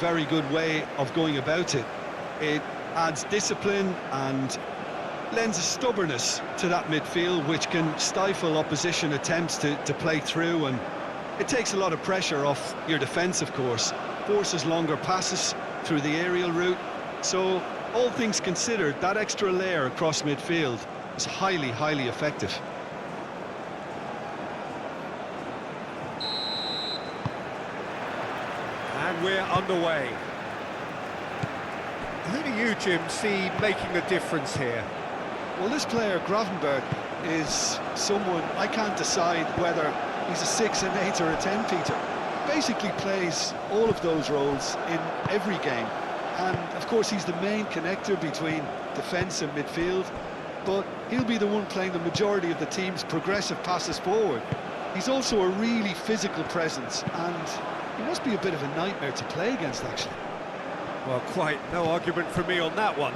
very good way of going about it. It adds discipline and lends a stubbornness to that midfield, which can stifle opposition attempts to play through, and it takes a lot of pressure off your defence, of course. Forces longer passes through the aerial route. So, all things considered, that extra layer across midfield is highly, highly effective. And we're underway. Who do you, Jim, see making a difference here? Well, this player, Gravenberg, is someone I can't decide whether he's a 6, an 8 or a 10, Peter. Basically plays all of those roles in every game. And, of course, he's the main connector between defence and midfield. But he'll be the one playing the majority of the team's progressive passes forward. He's also a really physical presence, and he must be a bit of a nightmare to play against, actually. Well, quite no argument from me on that one.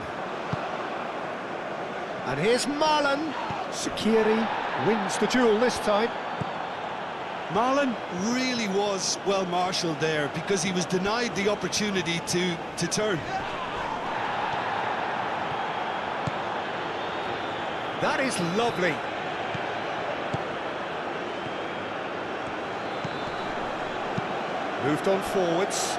And here's Marlon. Sakiri wins the duel this time. Marlon really was well marshalled there because he was denied the opportunity to turn. That is lovely. Moved on forwards.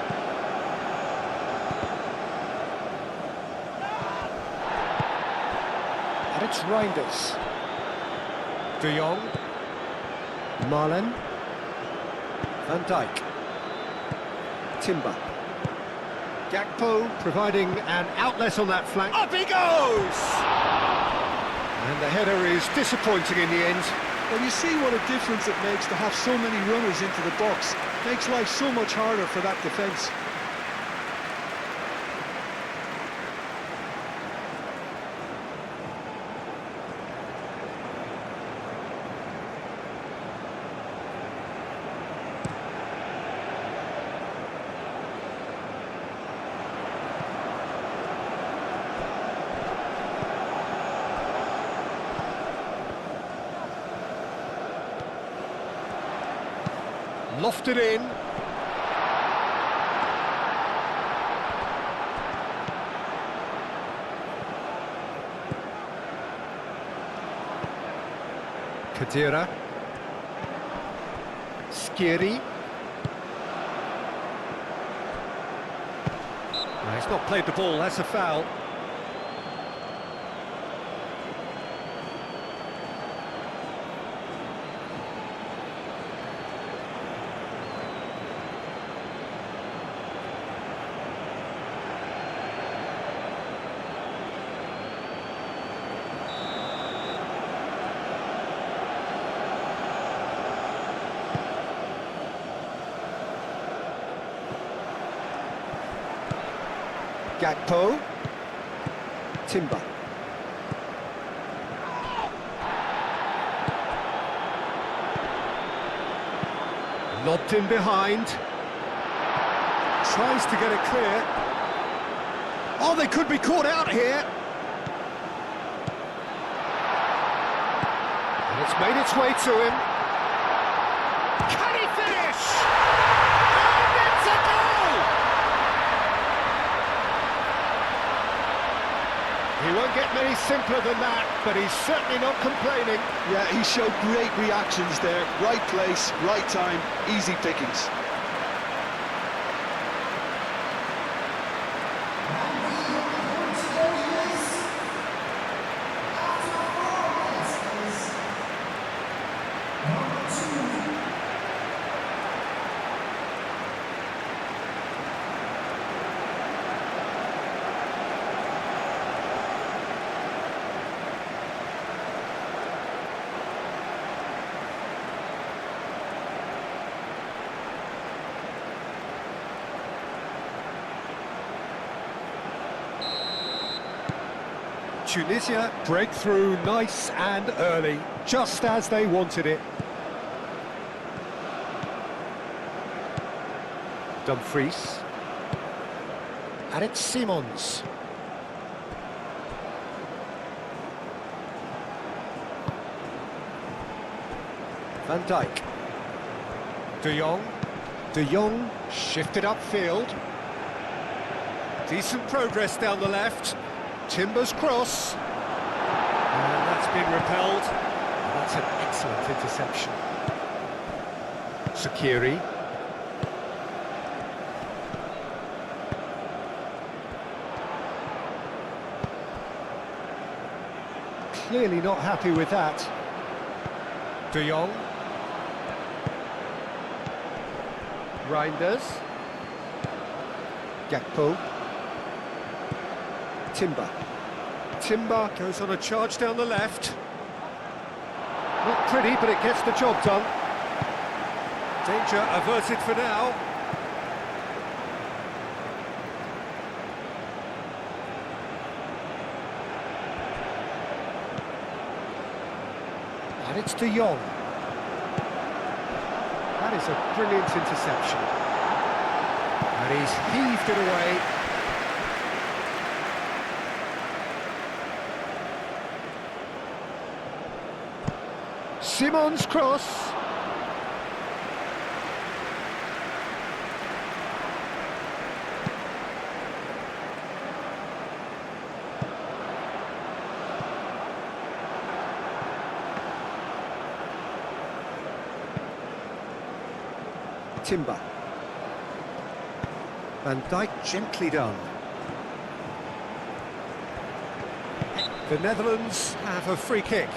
And it's Reinders. De Jong. Marlon. Van Dijk. Timber. Gakpo providing an outlet on that flank. Up he goes! And the header is disappointing in the end. Well, you see what a difference it makes to have so many runners into the box. Makes life so much harder for that defence. Lofted in. Kadira. Skiri. He's not played the ball, that's a foul. Gakpo. Timber. Lobbed in behind. Tries to get it clear. Oh, they could be caught out here. And it's made its way to him. Can he finish? And it's a goal! He won't get many simpler than that, but he's certainly not complaining. Yeah, he showed great reactions there. Right place, right time, easy pickings. Tunisia break through nice and early, just as they wanted it. Dumfries. And it's Simons. Van Dijk. De Jong. De Jong shifted upfield. Decent progress down the left. Timber's cross. And that's been repelled. And that's an excellent interception. Sakiri. Clearly not happy with that. De Jong. Reinders. Gakpo. Timber. Timber goes on a charge down the left. Not pretty, but it gets the job done. Danger averted for now. And it's De Jong. That is a brilliant interception. And he's heaved it away. Simon's cross. Timber. Van Dijk gently done. The Netherlands have a free kick.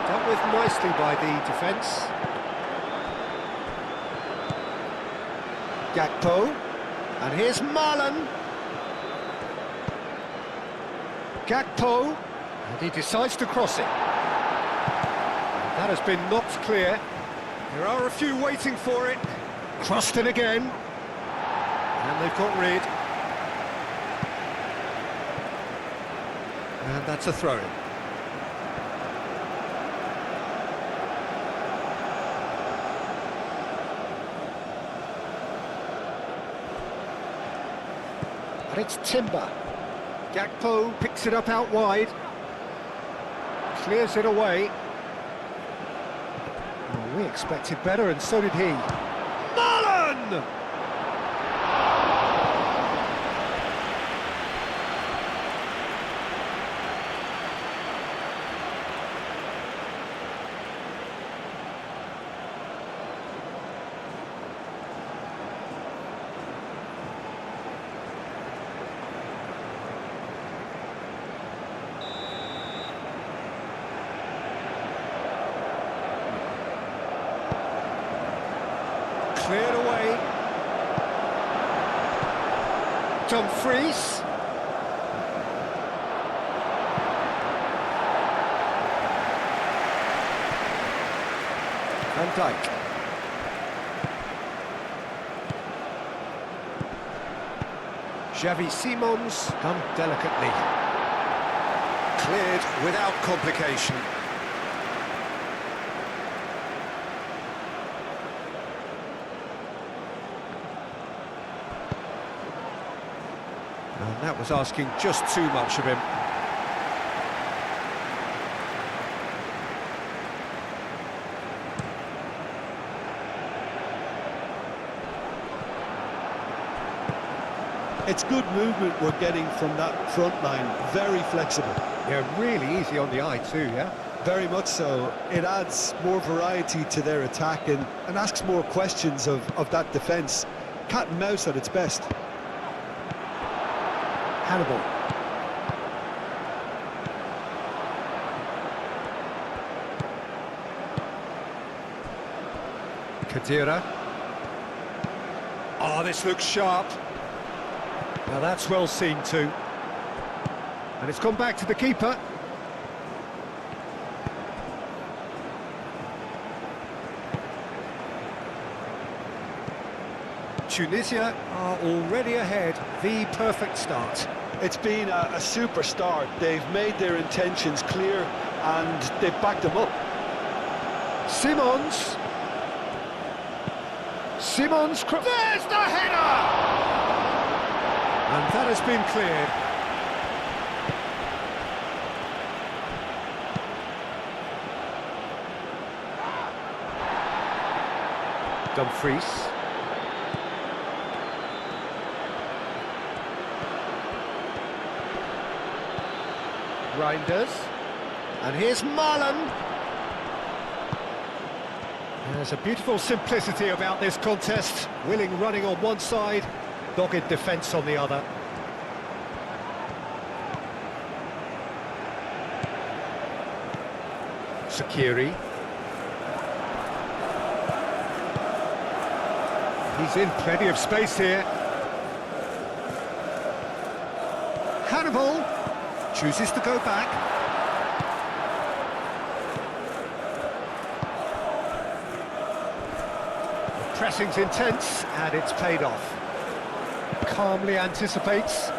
Dealt with nicely by the defence. Gakpo. And here's Marlon. Gakpo. And he decides to cross it. That has been knocked clear. There are a few waiting for it. Crossed it again. And they've got rid. And that's a throw-in. And it's Timber. Gakpo picks it up out wide. Clears it away. Oh, we expected better, and so did he. Marlon! Cleared away. Dumfries. Van Dijk. Xavi Simons come delicately. Cleared without complication. And that was asking just too much of him. It's good movement we're getting from that front line, very flexible. Yeah, really easy on the eye too, yeah? Very much so. It adds more variety to their attack and asks more questions of that defence. Cat and mouse at its best. Hannibal. Khedira. Oh, this looks sharp. Now that's well seen too. And it's gone back to the keeper. Tunisia are already ahead. The perfect start. It's been a super start. They've made their intentions clear and they've backed them up. Simons. There's the header! And that has been cleared. Dumfries. Reinders. And here's Marlon. There's a beautiful simplicity about this contest. Willing running on one side, dogged defence on the other. Sakiri. He's in plenty of space here. Hannibal chooses to go back. The pressing's intense and it's paid off. Calmly anticipates.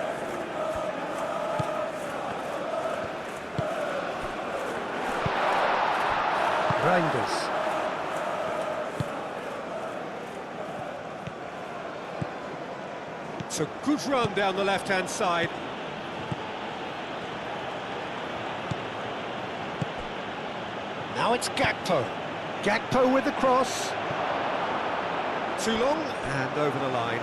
Reinders. It's a good run down the left-hand side. Now it's Gakpo. Gakpo with the cross. Too long and over the line.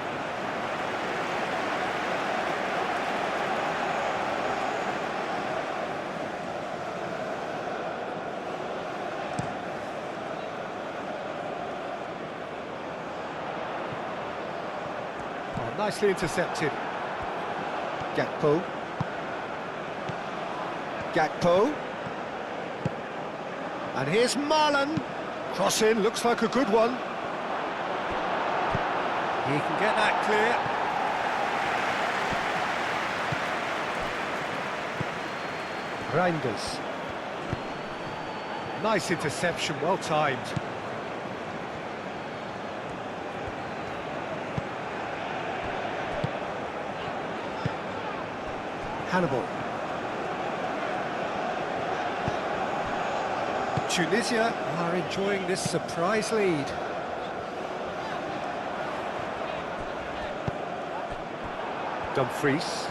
Oh, nicely intercepted. Gakpo. And here's Marlon. Cross in, looks like a good one. He can get that clear. Reinders. Nice interception, well timed. Hannibal. Tunisia are enjoying this surprise lead. Dumfries.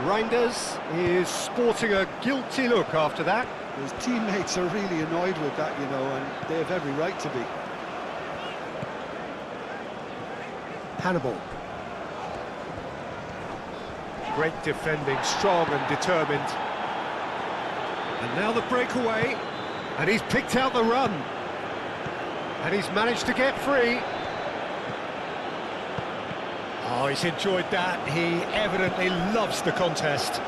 Reinders is sporting a guilty look after that. His teammates are really annoyed with that, you know, and they have every right to be. Hannibal. Great defending, strong and determined. And now the breakaway, and he's picked out the run. And he's managed to get free. Oh, he's enjoyed that. He evidently loves the contest.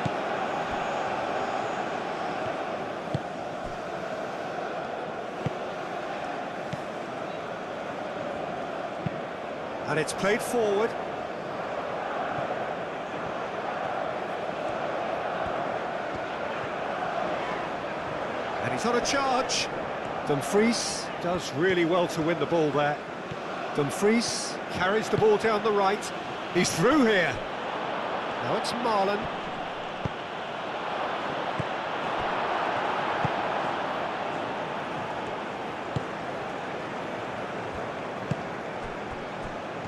And it's played forward. And he's on a charge. Dumfries does really well to win the ball there. Dumfries carries the ball down the right. He's through here. Now it's Marlon.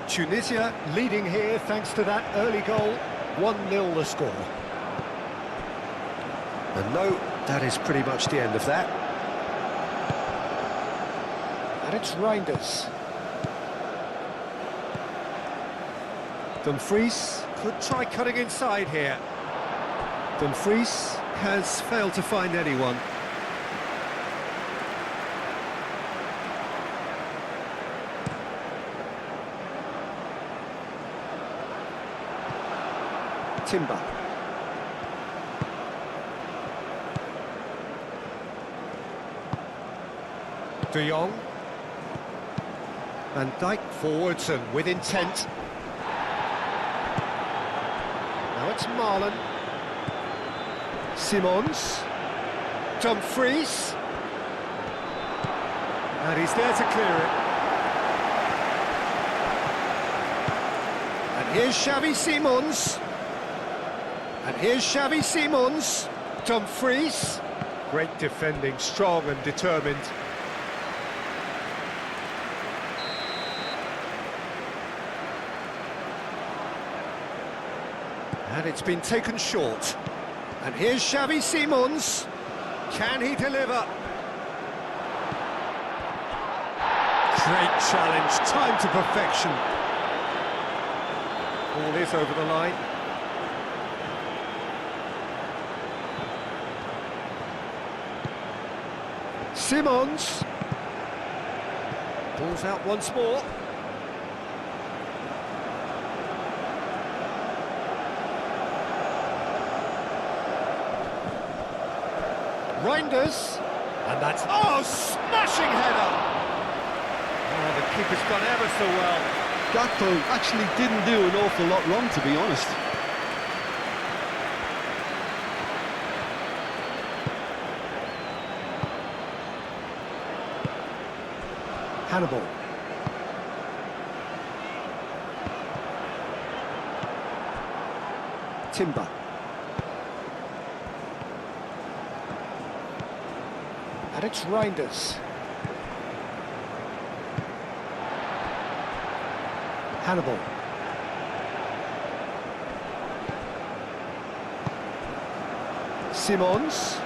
Tunisia leading here thanks to that early goal. 1-0 the score. And no, that is pretty much the end of that. And it's Reinders. Dumfries could try cutting inside here. Dumfries has failed to find anyone. Timber. De Jong. Van Dijk forwards and with intent. Now it's Marlon. Simons. Dumfries. And he's there to clear it. And here's Xavi Simons. And here's Xavi Simons. Dumfries. Great defending, strong and determined. And it's been taken short. And here's Xavi Simons. Can he deliver? Great challenge, time to perfection. Ball is over the line. Simons. Ball's out once more. Reinders. And that's... Oh, smashing header! Oh, the keeper's done ever so well. Gakpo actually didn't do an awful lot wrong, to be honest. Hannibal. Timber. And it's Reinders. Hannibal. Simons.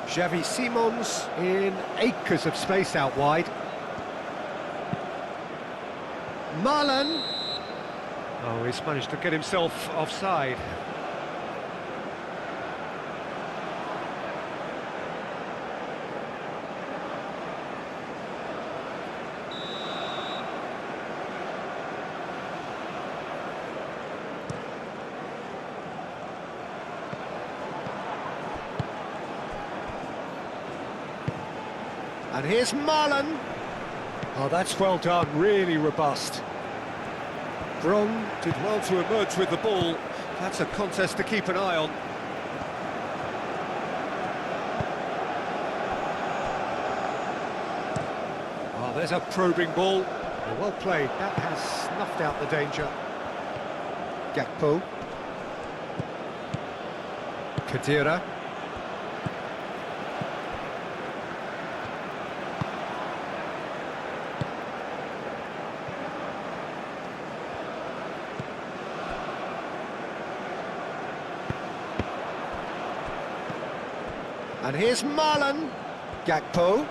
Xavi Simons in acres of space out wide. Marlon. Oh, he's managed to get himself offside. And here's Marlon. Oh, that's well done, really robust. Bron did well to emerge with the ball. That's a contest to keep an eye on. Oh, there's a probing ball. Well played, that has snuffed out the danger. Gakpo. Khedira. And here's Marlon. Gakpo.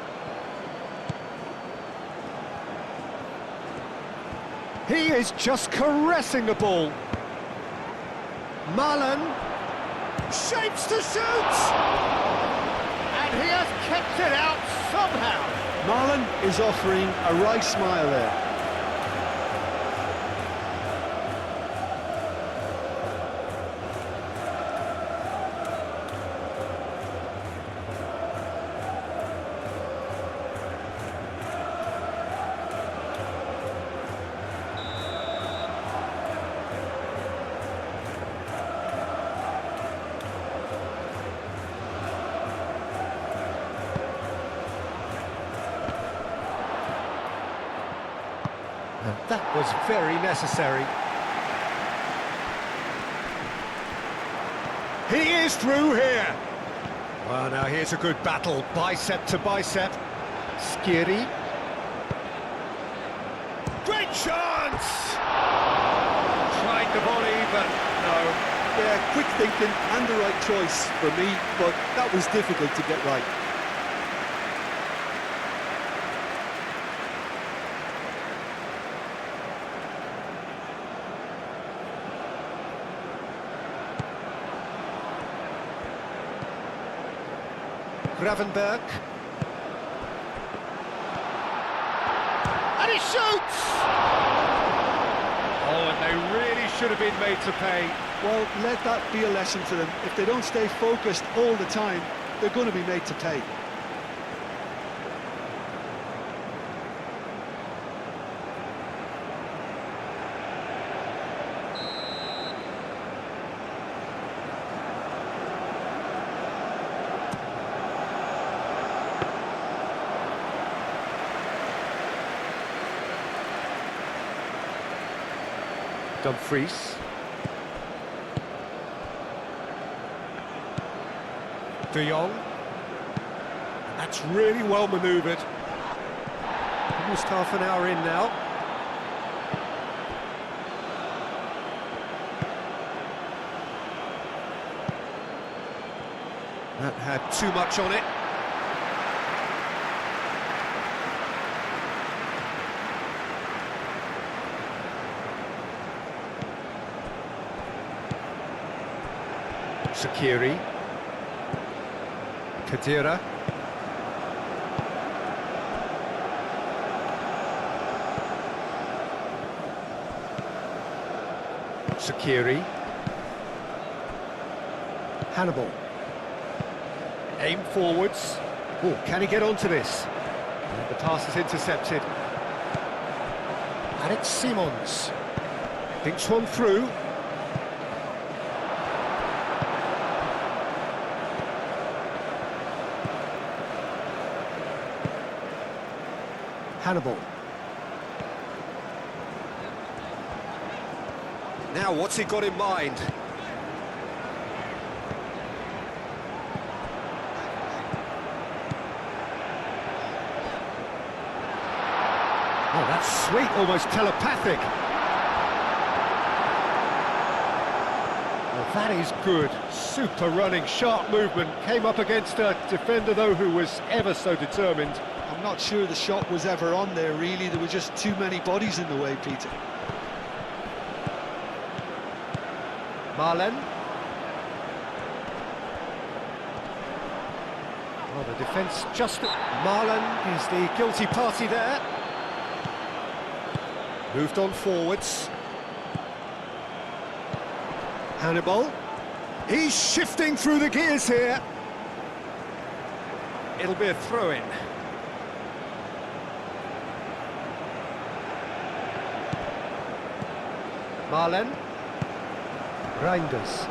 He is just caressing the ball. Marlon shapes to shoot! And he has kept it out somehow. Marlon is offering a right smile there. And that was very necessary. He is through here. Well, now here's a good battle, bicep to bicep. Skiri. Great chance! Tried the volley, but no. Yeah, quick thinking and the right choice for me, but that was difficult to get right. Gravenberg. And he shoots! Oh, and they really should have been made to pay. Well, let that be a lesson to them. If they don't stay focused all the time, they're going to be made to pay. Dumfries. De Jong. That's really well manoeuvred. Almost half an hour in now. That had too much on it. Shaqiri. Khedira. Shaqiri. Hannibal. Aim forwards. Oh, can he get onto this? And the pass is intercepted. And it's Simons. Thinks one through. Hannibal. Now, what's he got in mind? Oh, that's sweet, almost telepathic. Well, that is good. Super running, sharp movement. Came up against a defender, though, who was ever so determined. I'm not sure the shot was ever on there, really. There were just too many bodies in the way, Peter. Marlen. Well, the defence just... Marlen is the guilty party there. Moved on forwards. Hannibal. He's shifting through the gears here. It'll be a throw-in. Marlen. Reinders.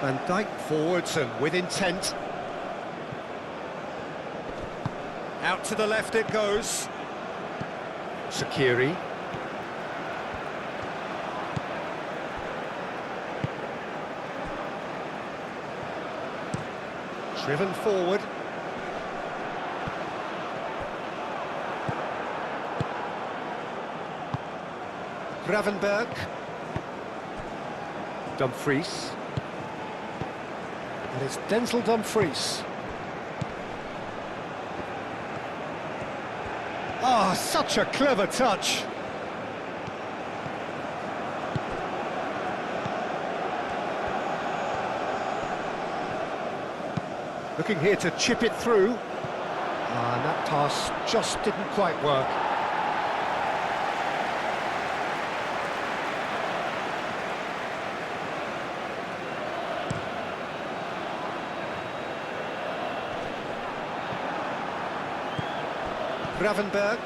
Van Dijk forwards and with intent. Out to the left it goes. Shaqiri. Driven forward. Gravenberg. Dumfries. And it's Denzel Dumfries. Ah, such a clever touch. Looking here to chip it through. Ah, and that pass just didn't quite work. Gravenberg.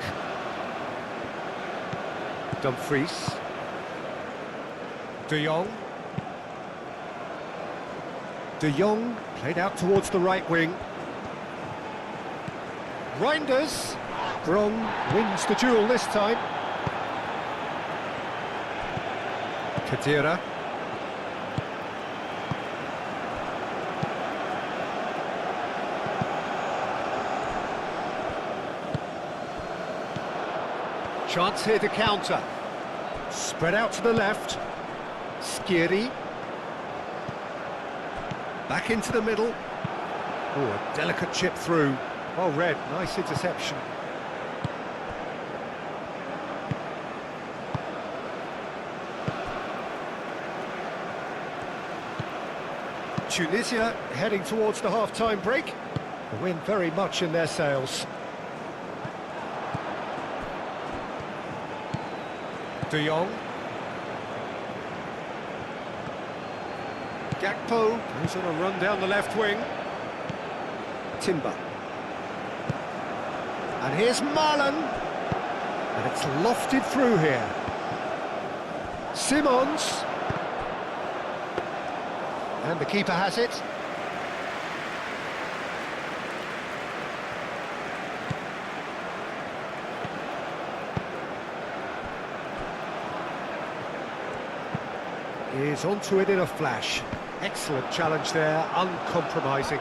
Dumfries. De Jong. De Jong played out towards the right wing. Reinders. Brong wins the duel this time. Khedira. Chance here to counter. Spread out to the left. Shaqiri. Back into the middle. Oh, a delicate chip through. Well read, nice interception. Tunisia heading towards the half-time break. The wind very much in their sails. De Jong. Gakpo goes on a run down the left wing. Timber. And here's Marlen. And it's lofted through here. Simons. And the keeper has it. is onto it in a flash. Excellent challenge there, uncompromising.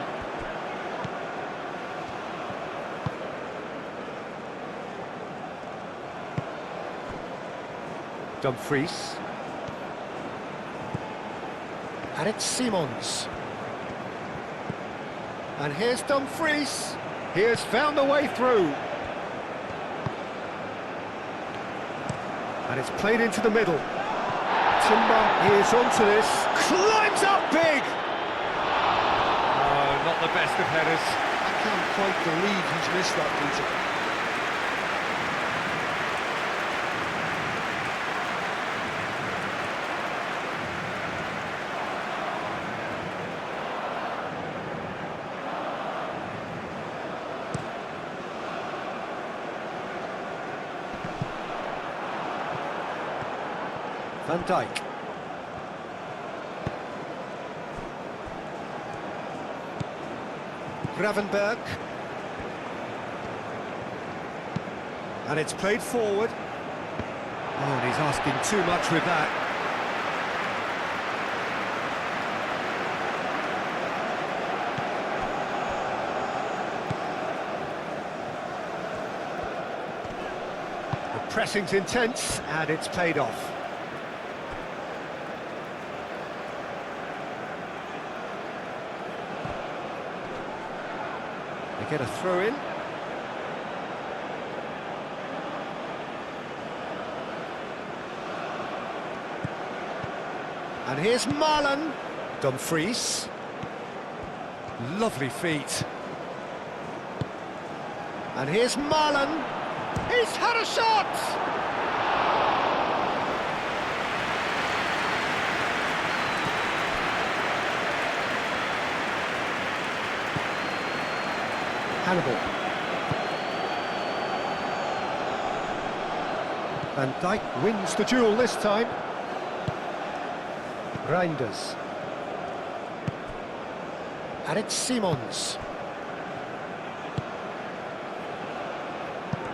Dumfries. And it's Simons. And here's Dumfries. He has found a way through. And it's played into the middle. Timber is onto this. Climbs up big! Oh, not the best of headers. I can't quite believe he's missed that, Peter. Van Dijk. Gravenberg. And it's played forward. Oh, and he's asking too much with that. The pressing's intense, and it's paid off. They get a throw in. And here's Marlon. Dumfries. Lovely feet. And here's Marlon. He's had a shot! Hannibal. Van Dijk wins the duel this time. Reinders. And it's Simons.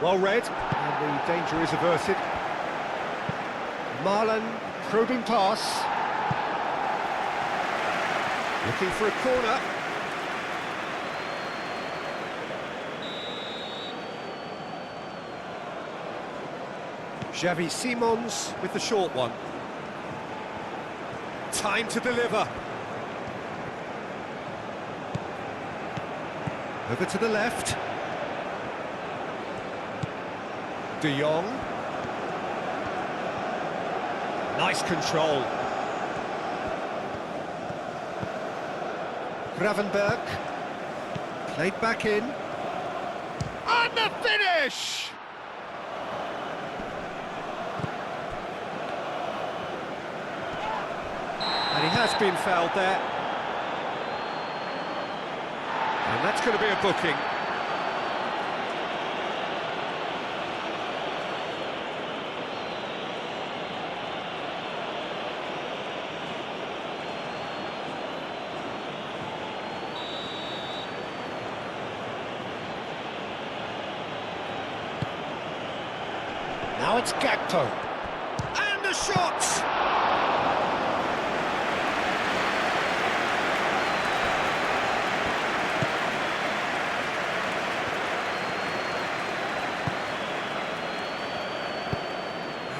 Well read, and the danger is averted. Marlon, probing pass. Looking for a corner. Xavi Simons with the short one. Time to deliver. Over to the left. De Jong. Nice control. Gravenberg. Played back in. And the finish! And he has been fouled there. And that's going to be a booking. Now it's Gakpo. And the shot!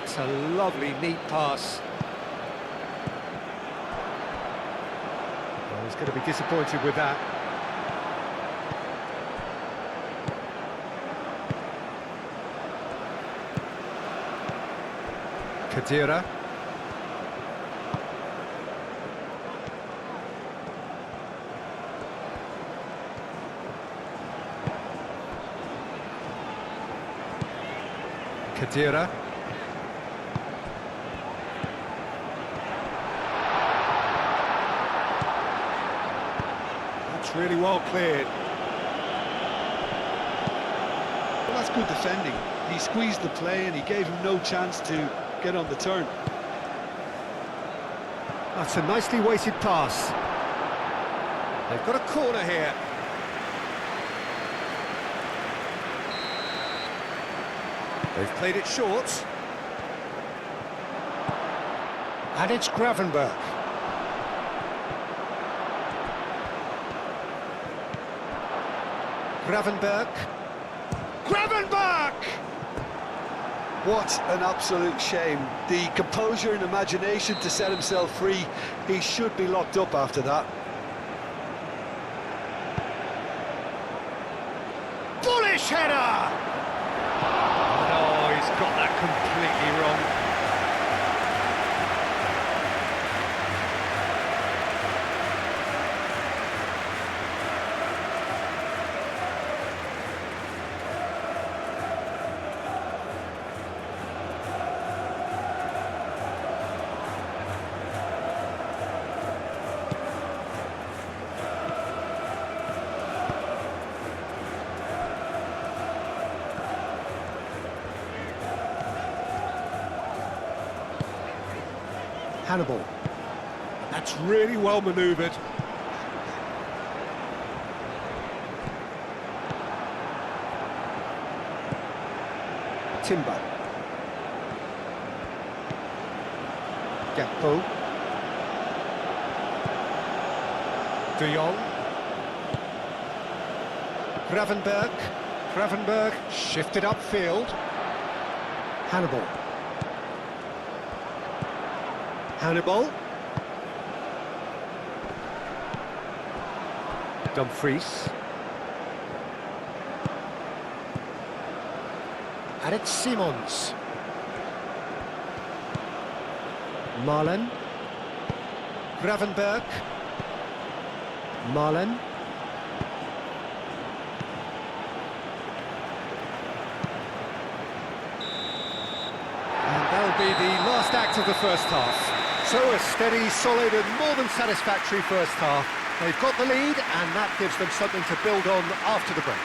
That's a lovely, neat pass. Well, he's going to be disappointed with that. Khedira. Khedira. That's really well cleared. Well, that's good defending. He squeezed the play and he gave him no chance to get on the turn. That's a nicely weighted pass. They've got a corner here. They've played it short. And it's Gravenberch. Gravenberch. Gravenberch! What an absolute shame. The composure and imagination to set himself free. He should be locked up after that. Bullish header! No, he's got that completely wrong. Hannibal. That's really well manoeuvred. Timber. Gakpo. De Jong. Gravenberch. Gravenberch shifted upfield. Hannibal. Hannibal. Dumfries. And it's Simons. Marlen. Gravenberch. Marlen. And that'll be the last act of the first half. So a steady, solid and more than satisfactory first half. They've got the lead and that gives them something to build on after the break.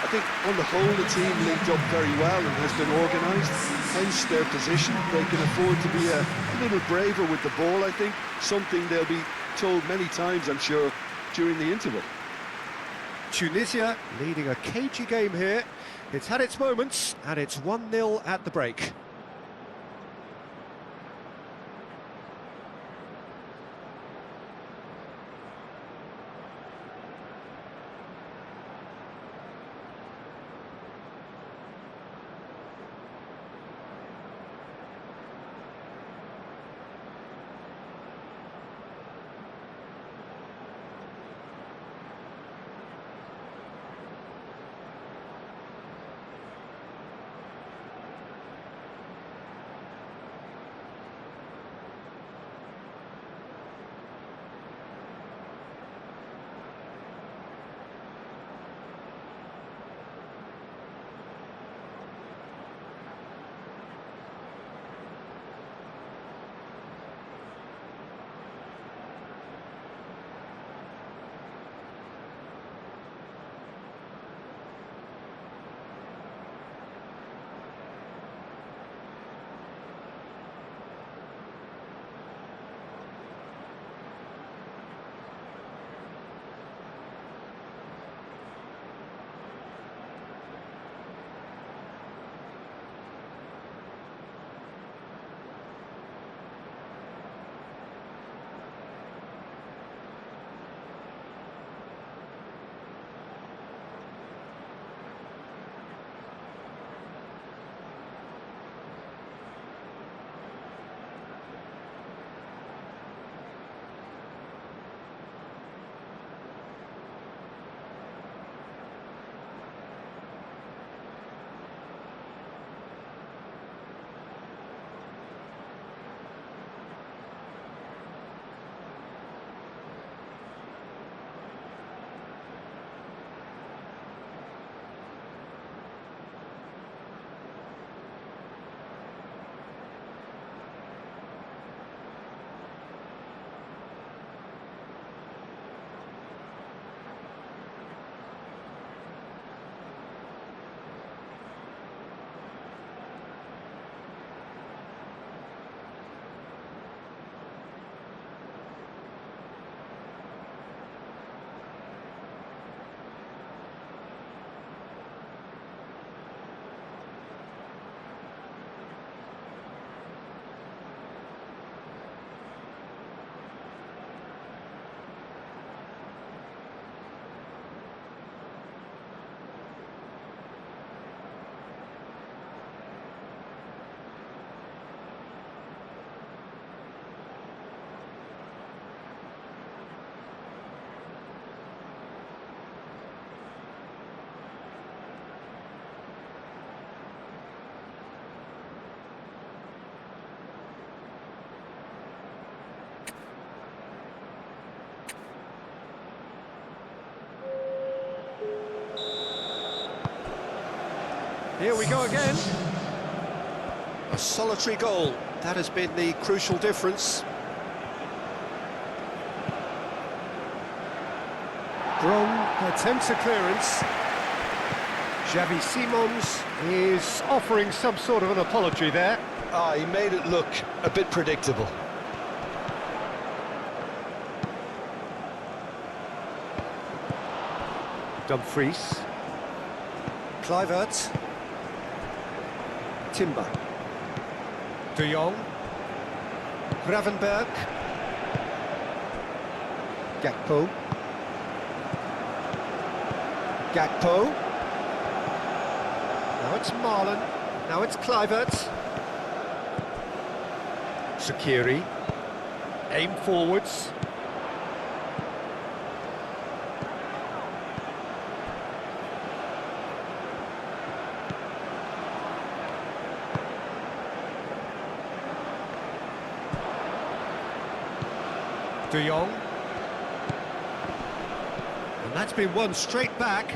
I think on the whole the team linked up very well and has been organised, hence their position. They can afford to be a little braver with the ball, I think, something they'll be told many times, I'm sure, during the interval. Tunisia leading a cagey game here. It's had its moments and it's 1-0 at the break. Here we go again. A solitary goal. That has been the crucial difference. Grom attempts a clearance. Xavi Simons is offering some sort of an apology there. Ah, he made it look a bit predictable. Dumfries. Kluivert. Timber. De Jong. Gravenberg. Gakpo. Gakpo. Now it's Marlon. Now it's Kluivert. Shaqiri. Aim forwards. De Jong. And that's been won straight back.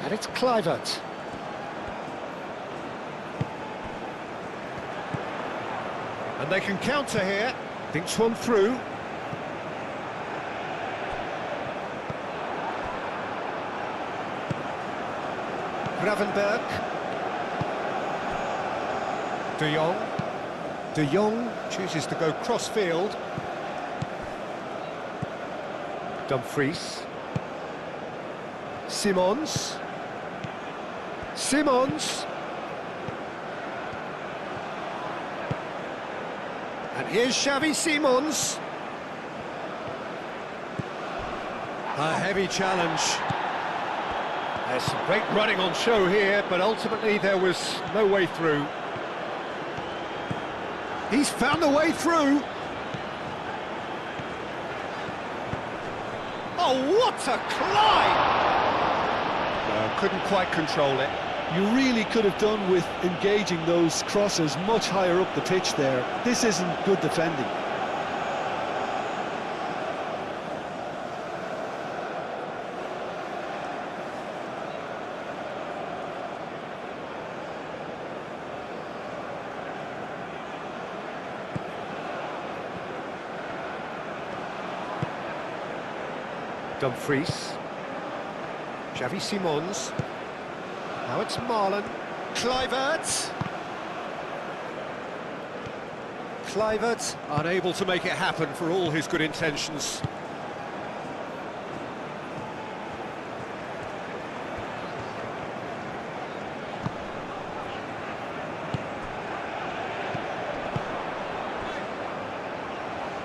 And it's Kluivert. And they can counter here. Thinks one through. Gravenberg. De Jong. De Jong chooses to go cross-field. Dumfries. Simons. Simons. And here's Xavi Simons. A heavy challenge. There's some great running on show here, but ultimately there was no way through. He's found a way through. Oh, what a climb! Couldn't quite control it. You really could have done with engaging those crosses much higher up the pitch there. This isn't good defending. Dumfries. Xavi Simons. Now it's Marlon. Kluivert. Kluivert unable to make it happen for all his good intentions.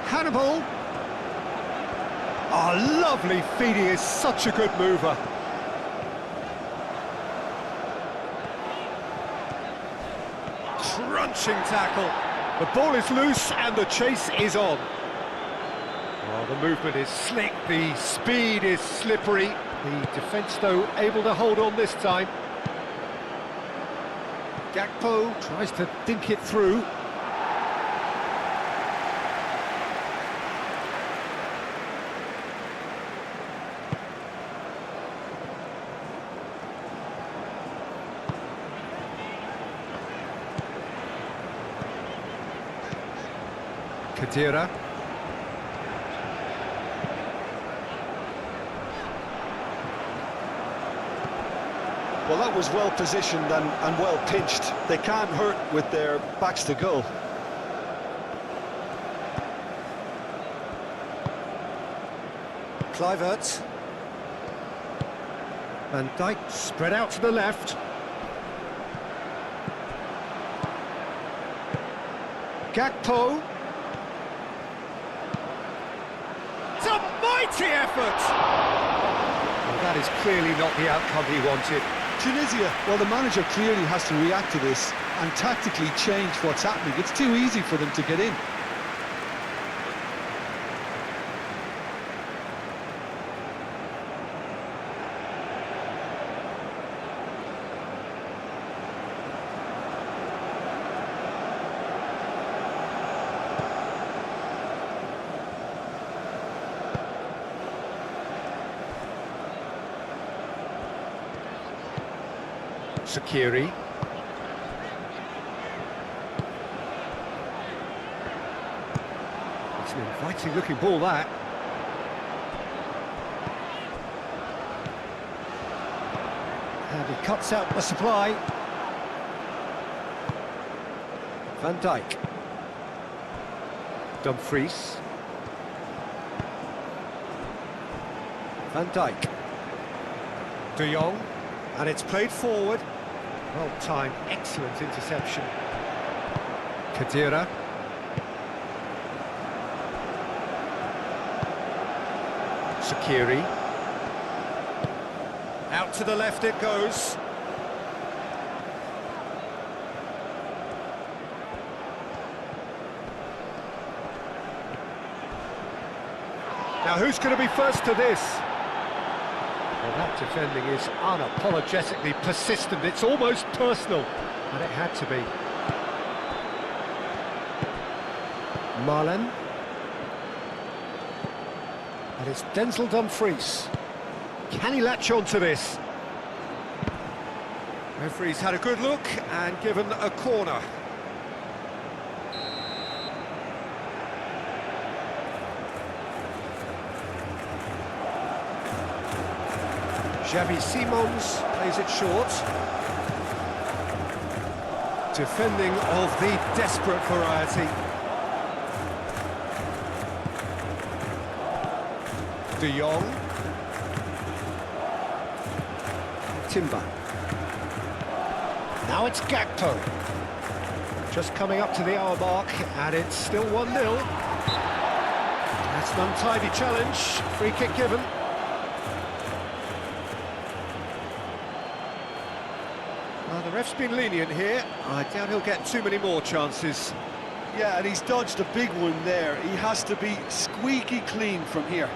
Hannibal. Oh, lovely feed, he is such a good mover. Crunching tackle. The ball is loose and the chase is on. Oh, the movement is slick, the speed is slippery. The defence, though, able to hold on this time. Gakpo tries to dink it through. Khedira. Well, that was well positioned and well pinched. They can't hurt with their backs to goal. Kluivert. Van Dijk spread out to the left. Gakpo. It's a mighty effort! Well, that is clearly not the outcome he wanted. Tunisia, well, the manager clearly has to react to this and tactically change what's happening. It's too easy for them to get in. Sakiri. It's an inviting looking ball, that. And he cuts out the supply. Van Dijk. Dumfries. Van Dijk. De Jong. And it's played forward. Well timed, excellent interception. Khedira. Sakiri. Out to the left it goes. Now who's going to be first to this? Well, that defending is unapologetically persistent. It's almost personal, and it had to be. Marlen. And it's Denzel Dumfries. Can he latch on to this? Referee's had a good look and given a corner. Xavi Simons plays it short. Defending of the desperate variety. De Jong. Timber. Now it's Gakpo. Just coming up to the hour mark, and it's still 1-0. That's an untidy challenge. Free kick given. Well, the ref's been lenient here. I doubt he'll get too many more chances. Yeah, and he's dodged a big one there. He has to be squeaky clean from here.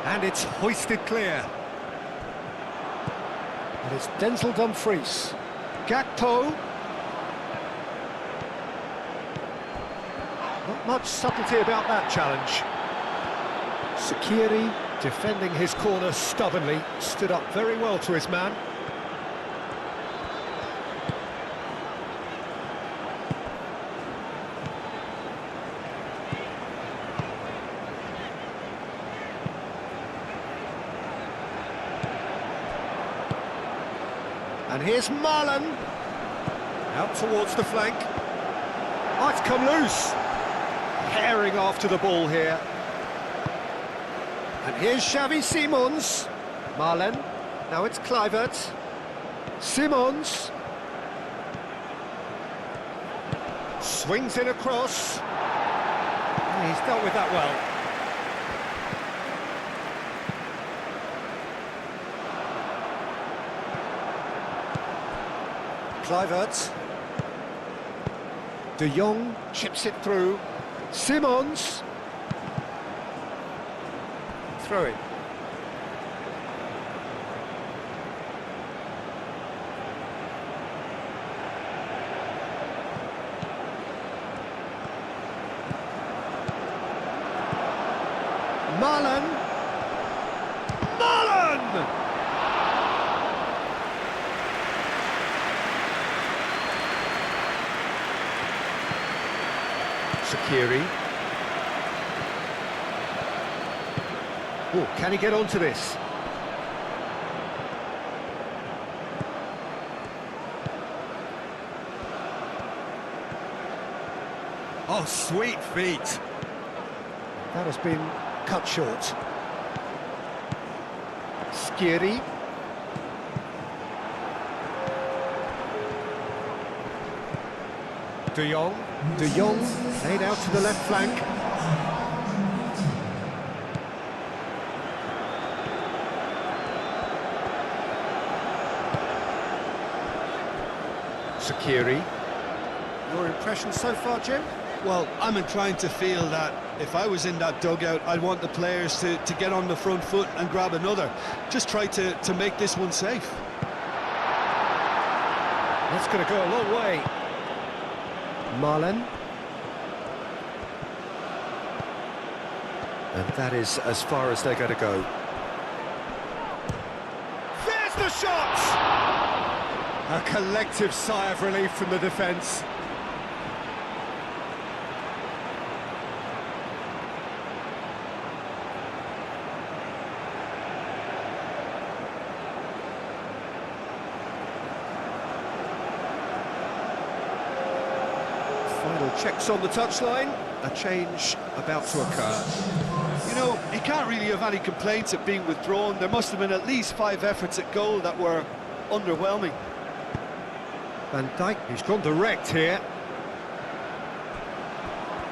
And it's hoisted clear. And it's Denzel Dumfries. Gakpo. Not much subtlety about that challenge. Sakiri defending his corner stubbornly, stood up very well to his man. And here's Marlen. Out towards the flank. Oh, it's come loose. Herring after the ball here. And here's Xavi Simons. Marlen. Now it's Kluivert. Simons. Swings in across. He's dealt with that well. Kluivert. De Jong chips it through. Simons. Throw it. Marlen. Marlen! Sakiri. Oh, can he get onto this? Oh, sweet feet. That has been cut short. Skiri. De Jong. De Jong laid out to the left flank. Sakiri. Your impression so far, Jim? Well, I'm inclined to feel that If I was in that dugout, I'd want the players to get on the front foot and grab another. Just try to make this one safe. That's going to go a long way. Marlen. And that is as far as they're going to go. There's the shot! A collective sigh of relief from the defence. Final checks on the touchline. A change about to occur. You know, he can't really have any complaints at being withdrawn. There must have been at least 5 efforts at goal that were underwhelming. Van Dijk. He's gone direct here.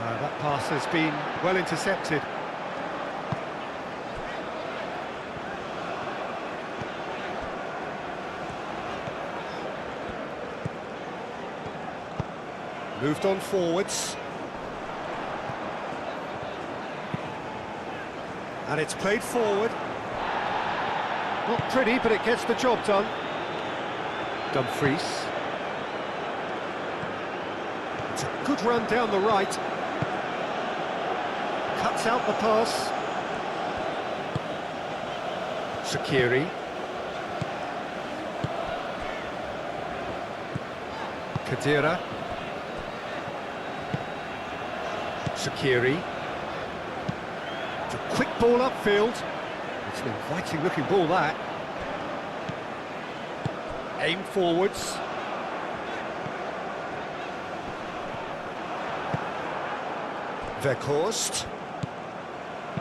That pass has been well intercepted. Moved on forwards. And it's played forward. Not pretty, but it gets the job done. Dumfries. It's a good run down the right. Cuts out the pass. Sakiri. Khedira. Sakiri. It's a quick ball upfield. It's an inviting looking ball, that. Aim forwards. Weghorst.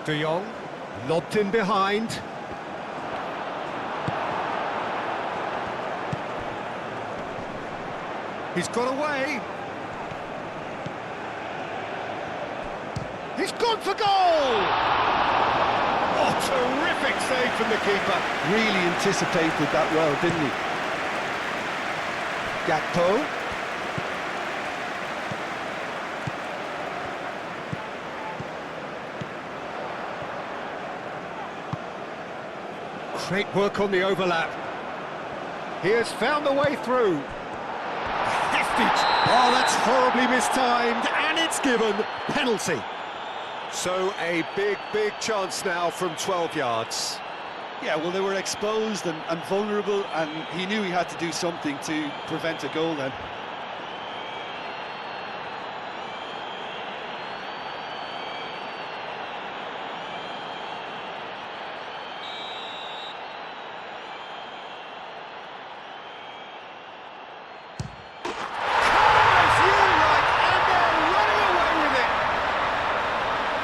De Jong, lobbed in behind. He's got away. He's gone for goal! Oh, terrific save from the keeper. Really anticipated that well, didn't he? Gakpo. Great work on the overlap. He has found the way through. Hefty. Oh, that's horribly mistimed, and it's given. Penalty. So a big chance now from 12 yards. Yeah, well, they were exposed and vulnerable, and he knew he had to do something to prevent a goal then.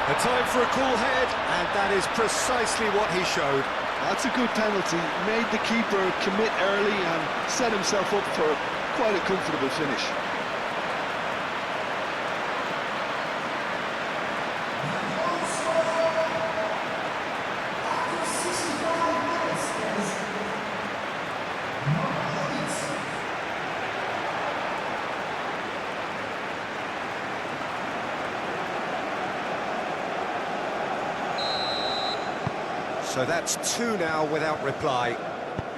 A time for a cool head, and that is precisely what he showed. That's a good penalty. Made the keeper commit early and set himself up for quite a comfortable finish. So that's 2 now without reply.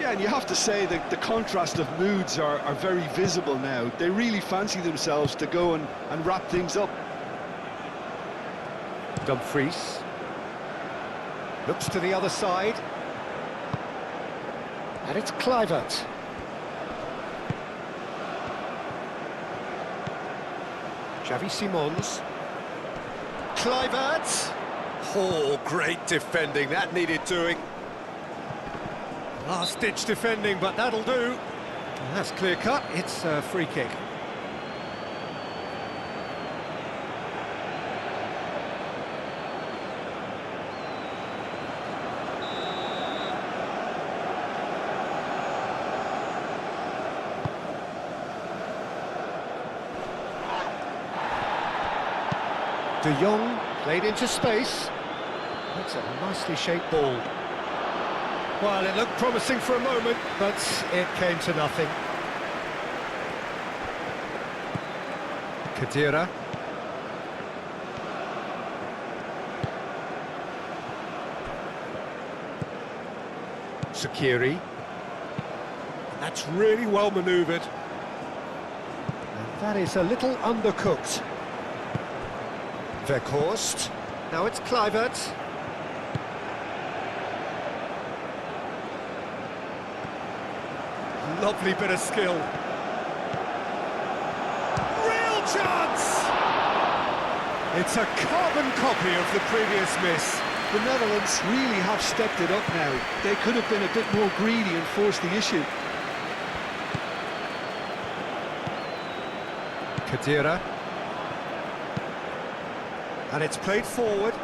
Yeah, and you have to say that the contrast of moods are very visible now. They really fancy themselves to go and wrap things up. Dumfries. Looks to the other side. And it's Kluivert. Xavi Simons. Kluivert. Oh, great defending. That needed doing. Last-ditch defending, but that'll do. That's clear-cut. It's a free kick. De Jong played into space. That's a nicely shaped ball. Well, it looked promising for a moment, but it came to nothing. Khedira. Sakiri. That's really well manoeuvred. And that is a little undercooked. Weghorst. Now it's Kluivert. Lovely bit of skill. Real chance! It's a carbon copy of the previous miss. The Netherlands really have stepped it up now. They could have been a bit more greedy and forced the issue. Khedira. And it's played forward.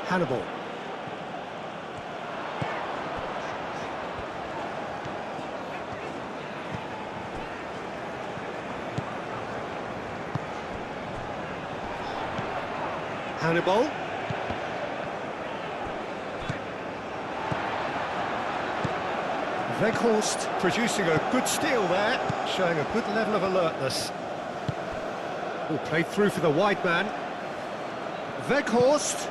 Hannibal. Hannibal. Weghorst producing a good steal there, showing a good level of alertness. Oh, played through for the wide man. Weghorst.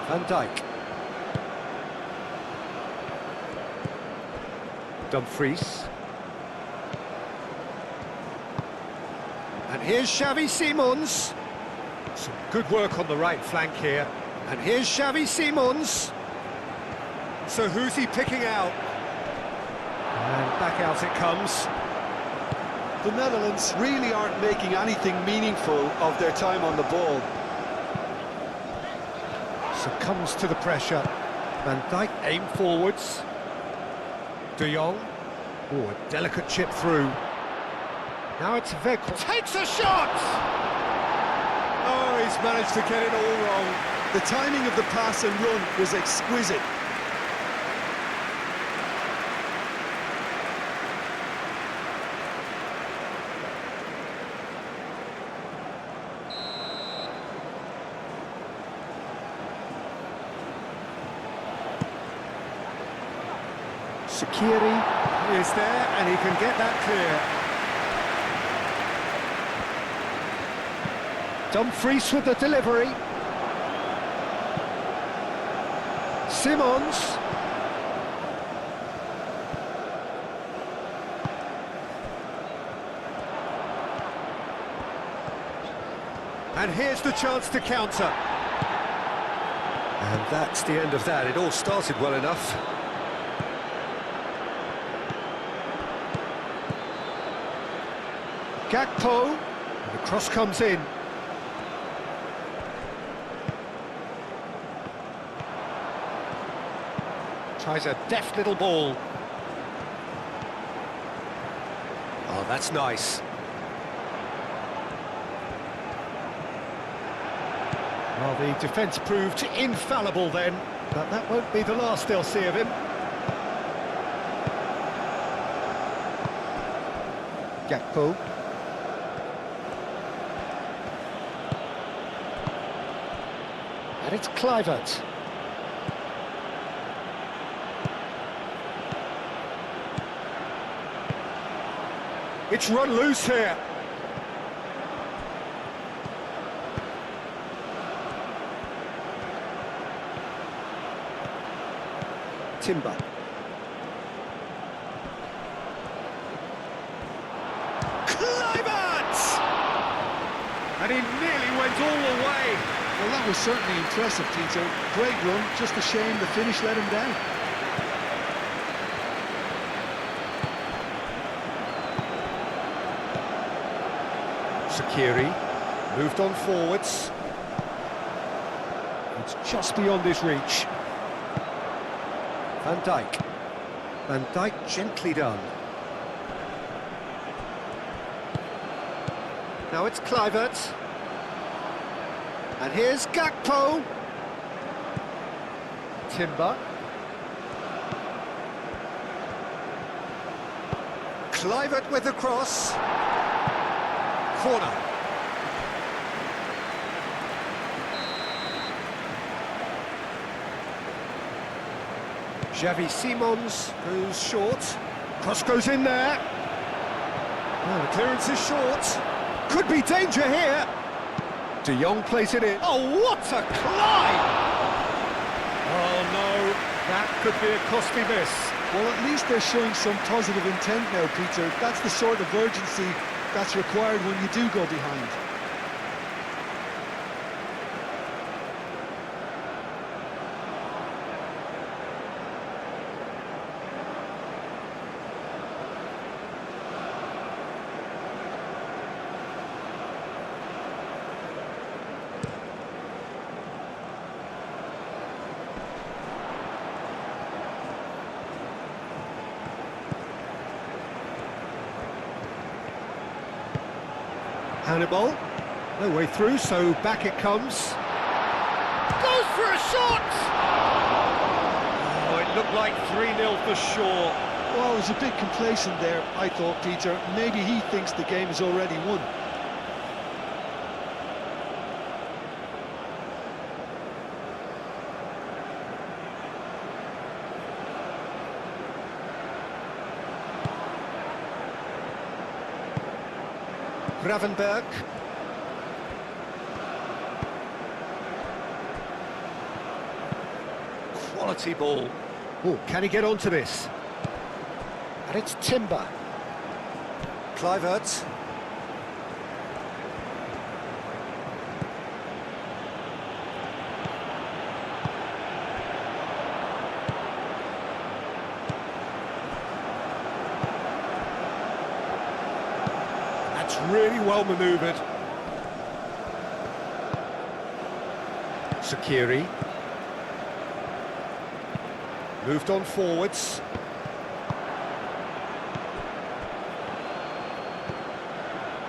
Van Dijk. Dumfries. And here's Xavi Simons. Some good work on the right flank here. And here's Xavi Simons. So who's he picking out? And back out it comes. The Netherlands really aren't making anything meaningful of their time on the ball. Succumbs to the pressure. Van Dijk aim forwards. De Jong. Oh, a delicate chip through. Now it's Weghorst. Takes a shot! Oh, he's managed to get it all wrong. The timing of the pass and run was exquisite. Sakiri is there, and he can get that clear. Dumfries with the delivery. Simons. And here's the chance to counter. And that's the end of that. It all started well enough. Gakpo. And the cross comes in. Tries a deft little ball. Oh, that's nice. Well, the defence proved infallible then, but that won't be the last they'll see of him. Gakpo. And it's Kluivert. It's run loose here. Timber. Kluivert! And he nearly went all the way. Well, that was certainly impressive, Tito. Great run, just a shame the finish let him down. Sakiri moved on forwards. It's just beyond his reach. Van Dijk. Van Dijk gently done. Now it's Kluivert. And here's Gakpo. Timber. Kluivert with the cross. Corner. Xavi Simons goes short. Cross goes in there. Oh, the clearance is short. Could be danger here. De Jong plays it in. Oh, what a climb! Oh no, that could be a costly miss. Well, at least they're showing some positive intent now, Peter. That's the sort of urgency that's required when you do go behind. Hannibal, no way through, so back it comes. Goes for a shot! Oh, it looked like 3-0 for sure. Well, it was a bit complacent there, I thought, Peter. Maybe he thinks the game is already won. Gravenberg. Quality ball. Oh, can he get onto this? And it's Timber. Kluivert. That's really well manoeuvred. Sakiri. Moved on forwards.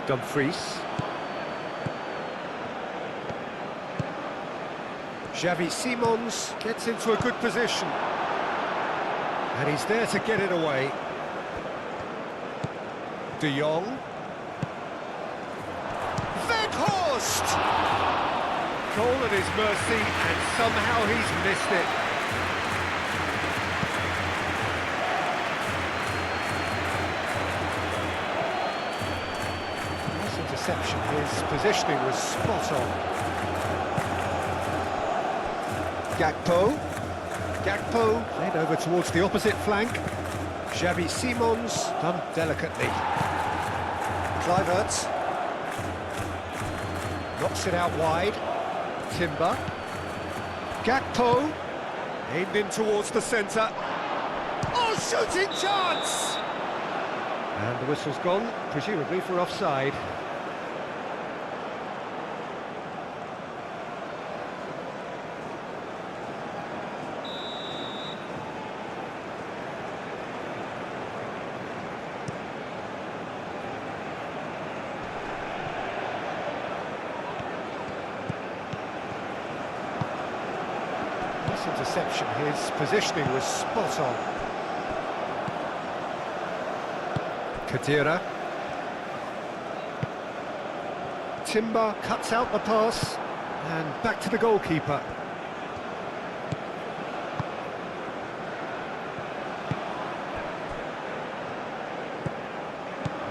Dumfries. Xavi Simons gets into a good position. And he's there to get it away. De Jong. Weghorst! Goal at his mercy, and somehow he's missed it. Nice interception. His positioning was spot on. Gakpo played over towards the opposite flank. Xavi Simons done delicately. Kluivert knocks it out wide. Timber. Gakpo aimed in towards the centre. Oh, shooting chance! And the whistle's gone, presumably for offside. Interception, his positioning was spot on. Khedira. Timber cuts out the pass and back to the goalkeeper.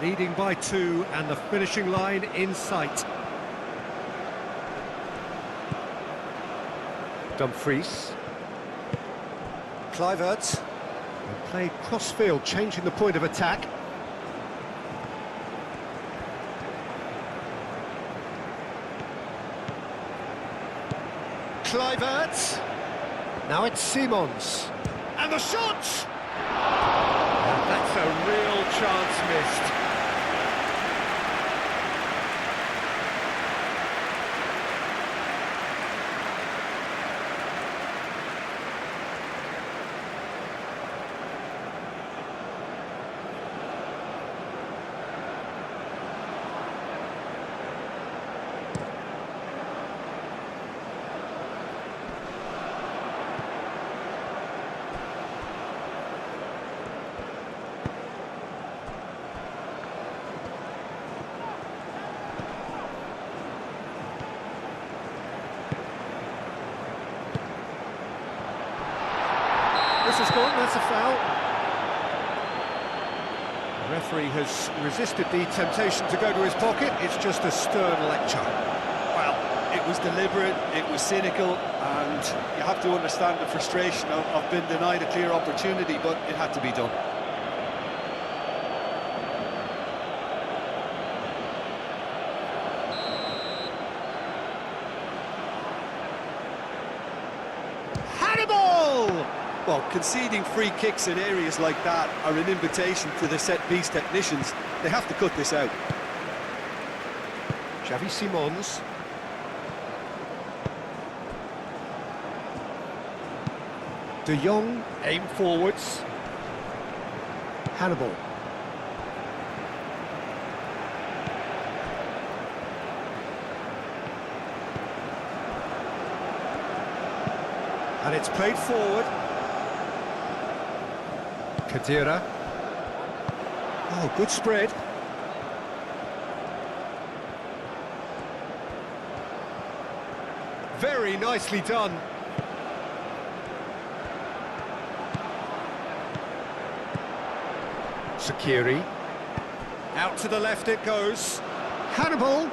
Leading by 2 and the finishing line in sight. Dumfries. Kluivert. And played cross-field, changing the point of attack. Kluivert. Now it's Simons. And the shot! And that's a real chance missed. whistle's gone, that's a foul. The referee has resisted the temptation to go to his pocket. It's just a stern lecture. Well, it was deliberate, it was cynical, and you have to understand the frustration of being denied a clear opportunity, but it had to be done. Hannibal! Well, conceding free kicks in areas like that are an invitation to the set-piece technicians. They have to cut this out. Xavi Simons. De Jong, aim forwards. Hannibal. And it's played forward. Kadira. Oh, good spread. Very nicely done. Sakiri. Out to the left it goes. Hannibal.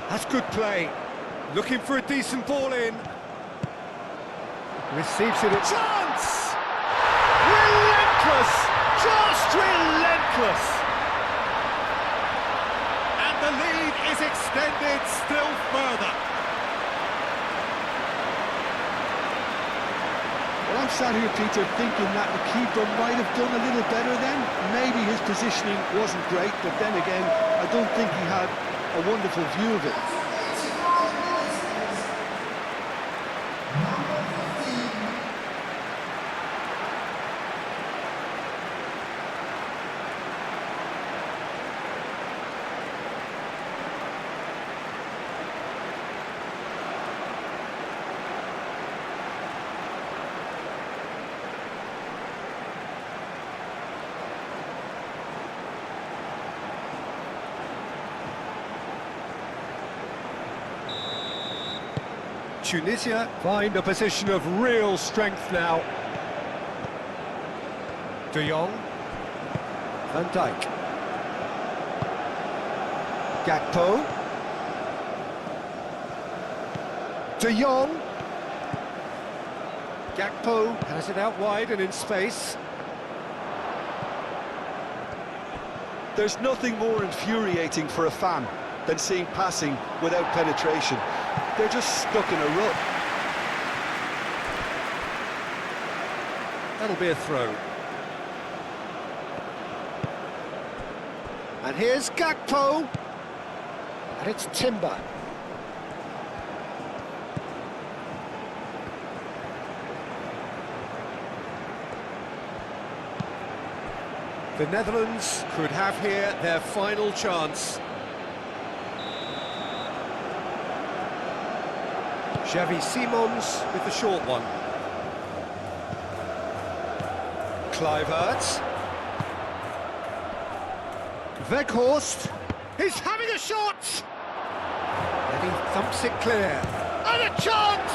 That's good play. Looking for a decent ball in. Receives it. Chance! Relentless! Just relentless! And the lead is extended still further. Well, I'm sat here, Peter, thinking that the keeper might have done a little better then. Maybe his positioning wasn't great, but then again, I don't think he had a wonderful view of it. Tunisia find a position of real strength now. De Jong. Van Dijk. Gakpo. De Jong. Gakpo has it out wide and in space. There's nothing more infuriating for a fan than seeing passing without penetration. They're just stuck in a rut. That'll be a throw. And here's Gakpo. And it's Timber. The Netherlands could have here their final chance. Xavi Simons with the short one. Kluivert. Weghorst. He's having a shot! And he thumps it clear. And a chance!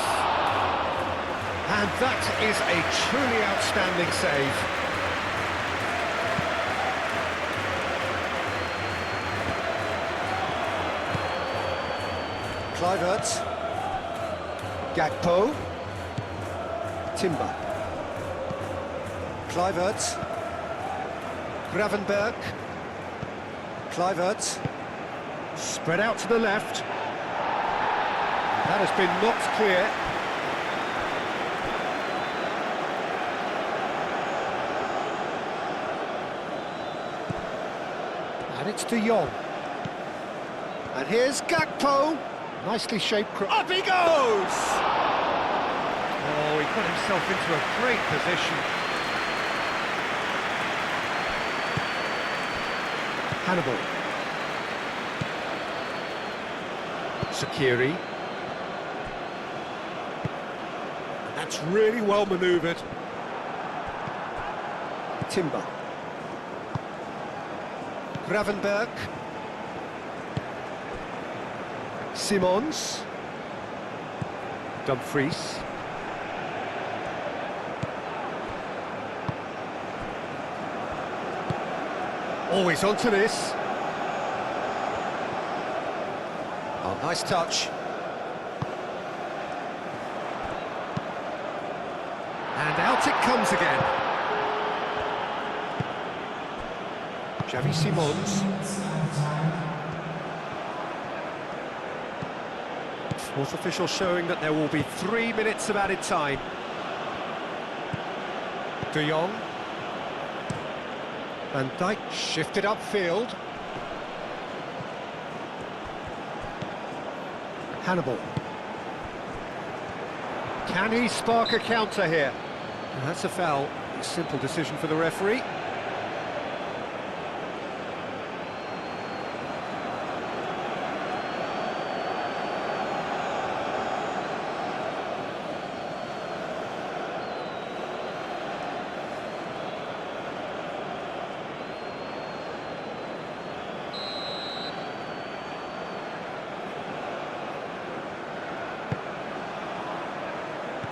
And that is a truly outstanding save. Kluivert. Gakpo. Timber. Kluivert. Gravenberg. Kluivert. Spread out to the left. That has been knocked clear. And it's De Jong. And here's Gakpo. Nicely shaped cross. Up he goes! Oh, he put himself into a great position. Hannibal. Sakiri. That's really well manoeuvred. Timber. Gravenberg. Simons. Dumfries. Always onto this. Oh, nice touch. And out it comes again. Xavi Simons. Fourth official showing that there will be 3 minutes of added time. De Jong. Van Dijk shifted upfield. Hannibal. Can he spark a counter here? And that's a foul. A simple decision for the referee.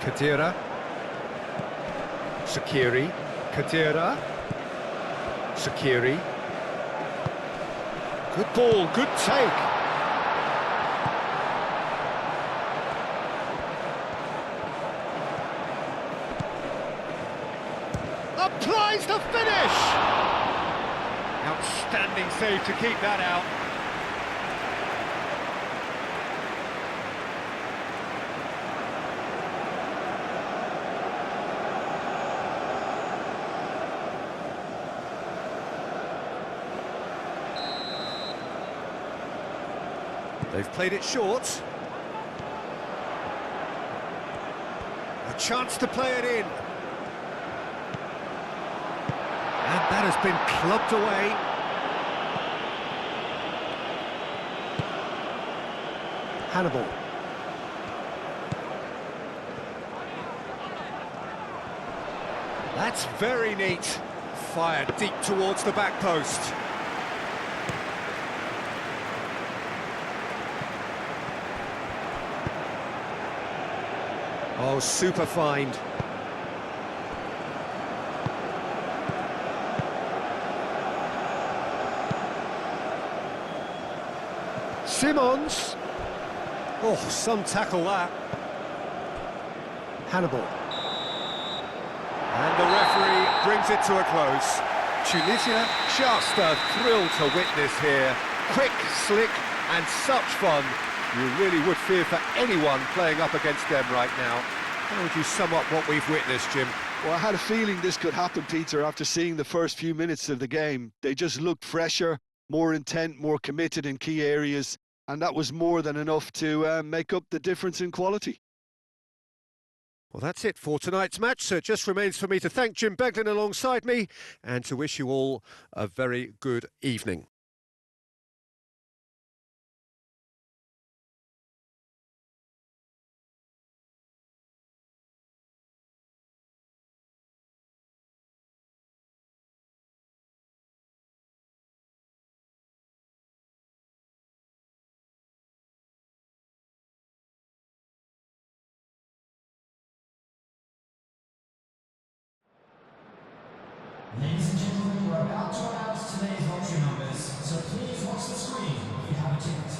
Khedira. Shaqiri. Khedira. Shaqiri. Good ball, good take. Applies the finish! Outstanding save to keep that out. They've played it short. A chance to play it in. And that has been clubbed away. Hannibal. That's very neat. Fired deep towards the back post. Oh, super find. Simons. Oh, some tackle that. Hannibal. And the referee brings it to a close. Tunisia, just a thrill to witness here. Quick, slick, and such fun. You really would fear for anyone playing up against them right now. How would you sum up what we've witnessed, Jim? Well, I had a feeling this could happen, Peter, after seeing the first few minutes of the game. They just looked fresher, more intent, more committed in key areas, and that was more than enough to make up the difference in quality. Well, that's it for tonight's match, so it just remains for me to thank Jim Beglin alongside me and to wish you all a very good evening. Ladies and gentlemen, we're about to announce today's lottery numbers, so please watch the screen if you have a ticket.